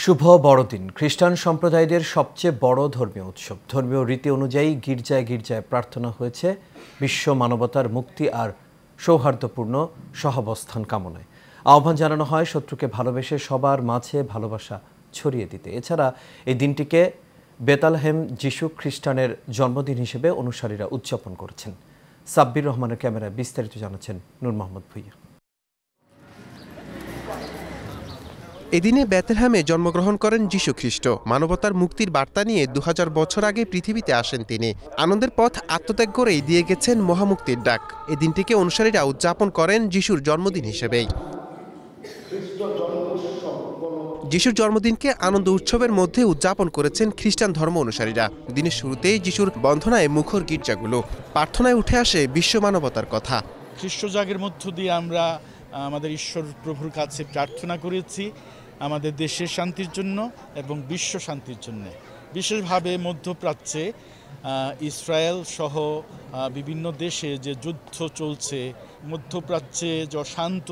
শুভ বড়দিন খ্রিস্টান সম্প্রদায়দের সবচেয়ে বড় ধর্মীয় উৎসব। ধর্মীয় রীতি অনুযায়ী গির্জায় গির্জায় প্রার্থনা হয়েছে বিশ্ব মানবতার মুক্তি আর সৌহার্দ্যপূর্ণ সহাবস্থান কামনায়। আহ্বান জানানো হয় শত্রুকে ভালোবেসে সবার মাঝে ভালোবাসা ছড়িয়ে দিতে। এছাড়া এই দিনটিকে বেতালহেম যিশু খ্রিস্টানের জন্মদিন হিসেবে অনুসারীরা উদযাপন করেছেন। সাব্বির রহমানের ক্যামেরায় বিস্তারিত জানাচ্ছেন নূর মোহাম্মদ ভুইয়া। এদিনে বেথলেহেমে জন্মগ্রহণ করেন যীশু খ্রিস্ট। মানবতার মুক্তির বার্তা নিয়ে 2000 বছর আগে পৃথিবীতে আসেন তিনি। আনন্দের পথ আত্মত্যাগ করেই দিয়ে গেছেন মহামুক্তির ডাক। এই দিনটিকে অনুসারীরা উদযাপন করেন যিশুর জন্মদিন হিসেবেই। যিশুর জন্মদিনকে আনন্দ উৎসবের মধ্যে উদযাপন করেছেন খ্রিস্টান ধর্ম অনুসারীরা। দিনের শুরুতেই যিশুর বন্ধনায় মুখর গির্জাগুলো। প্রার্থনায় উঠে আসে বিশ্ব মানবতার কথা। খ্রিস্ট জাগের মধ্য দিয়ে আমরা আমাদের ঈশ্বর প্রভুর কাছে প্রার্থনা করেছি আমাদের দেশের শান্তির জন্য এবং বিশ্ব শান্তির জন্য। বিশেষভাবে মধ্যপ্রাচ্যে ইসরায়েল সহ বিভিন্ন দেশে যে যুদ্ধ চলছে, মধ্যপ্রাচ্যে যে অশান্ত,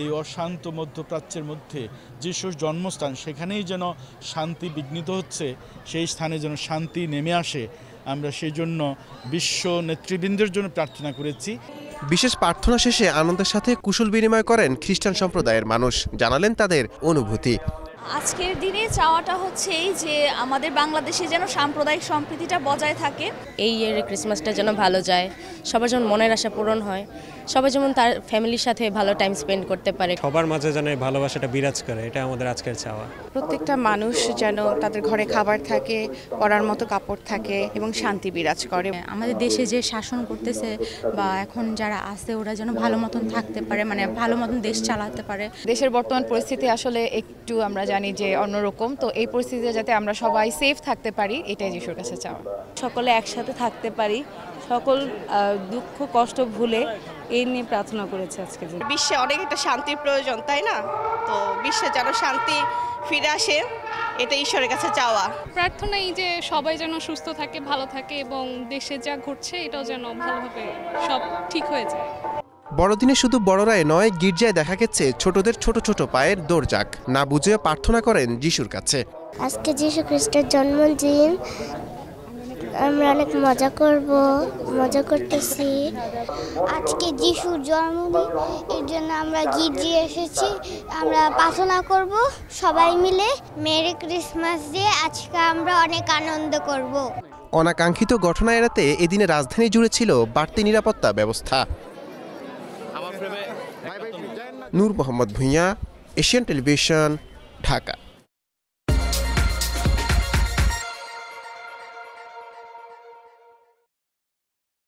এই অশান্ত মধ্যপ্রাচ্যের মধ্যে যিশুর জন্মস্থান, সেখানেই যেন শান্তি বিঘ্নিত হচ্ছে, সেই স্থানে যেন শান্তি নেমে আসে। আমরা সেই জন্য বিশ্ব নেতৃবৃন্দের জন্য প্রার্থনা করেছি। বিশেষ প্রার্থনা শেষে আনন্দের সাথে কুশল বিনিময় করেন খ্রিস্টান সম্প্রদায়ের মানুষ। জানালেন তাদের অনুভূতি। আজকের দিনে চাওয়াটা হচ্ছে এই যে আমাদের বাংলাদেশে যেন সাম্প্রদায়িক সম্প্রীতিটা বজায় থাকে। এই ইয়ারের ক্রিসমাসটা যেন ভালো যায়, সবার যেন মনের আশা পূরণ হয়, সবাই যেমন তার ফ্যামিলির সাথে ভালো টাইম স্পেন্ড করতে পারে, সবার মাঝে যেন এই ভালোবাসাটা বিরাজ করে, এটা আমাদের আজকের চাওয়া। প্রত্যেকটা মানুষ যেন তাদের ঘরে খাবার থাকে, পরার মতো কাপড় থাকে এবং শান্তি বিরাজ করে। আমাদের দেশে যে শাসন করতেছে বা এখন যারা আছে ওরা যেন ভালো মতন থাকতে পারে, মানে ভালো মতন দেশ চালাতে পারে। দেশের বর্তমান পরিস্থিতি আসলে একটু আমরা জানি যে অন্যরকম, তো এই পরিস্থিতিতে যাতে আমরা সবাই সেফ থাকতে পারি, এটাই যিশুর কাছে চাওয়া। সকলে একসাথে থাকতে পারি, সকল দুঃখ কষ্ট ভুলে এই নিয়ে প্রার্থনা করেছে আজকে। বিশ্বে অনেক একটা শান্তির প্রয়োজন, তাই না? তো বিশ্বে যেন শান্তি ফিরে আসে, এটা ঈশ্বরের কাছে চাওয়া। প্রার্থনা এই যে সবাই যেন সুস্থ থাকে, ভালো থাকে এবং দেশে যা ঘটছে এটাও যেন ভালোভাবে সব ঠিক হয়ে যায়। বড়দিনে শুধু বড়রাই নয়, গির্জায় দেখা গেছে ছোটদের ছোট ছোট পায়ের দৌড়ঝাঁক। না বুঝে প্রার্থনা করেন যিশুর কাছে। আজকে যীশু খ্রিস্টের জন্মদিন, আমরা অনেক মজা করতেছি। আজকে যিশুর জন্মদিন, এর জন্য আমরা গির্জায় এসেছি। আমরা প্রার্থনা করব সবাই মিলে। মেরি ক্রিসমাস দিয়ে আজকে আমরা অনেক আনন্দ করব। অনাকাঙ্ক্ষিত ঘটনা এড়াতে এদিনে রাজধানী জুড়ে ছিল বাড়তি নিরাপত্তা ব্যবস্থা। নূর মোহাম্মদ ভুইয়া, এশিয়ান টেলিভিশন, ঢাকা।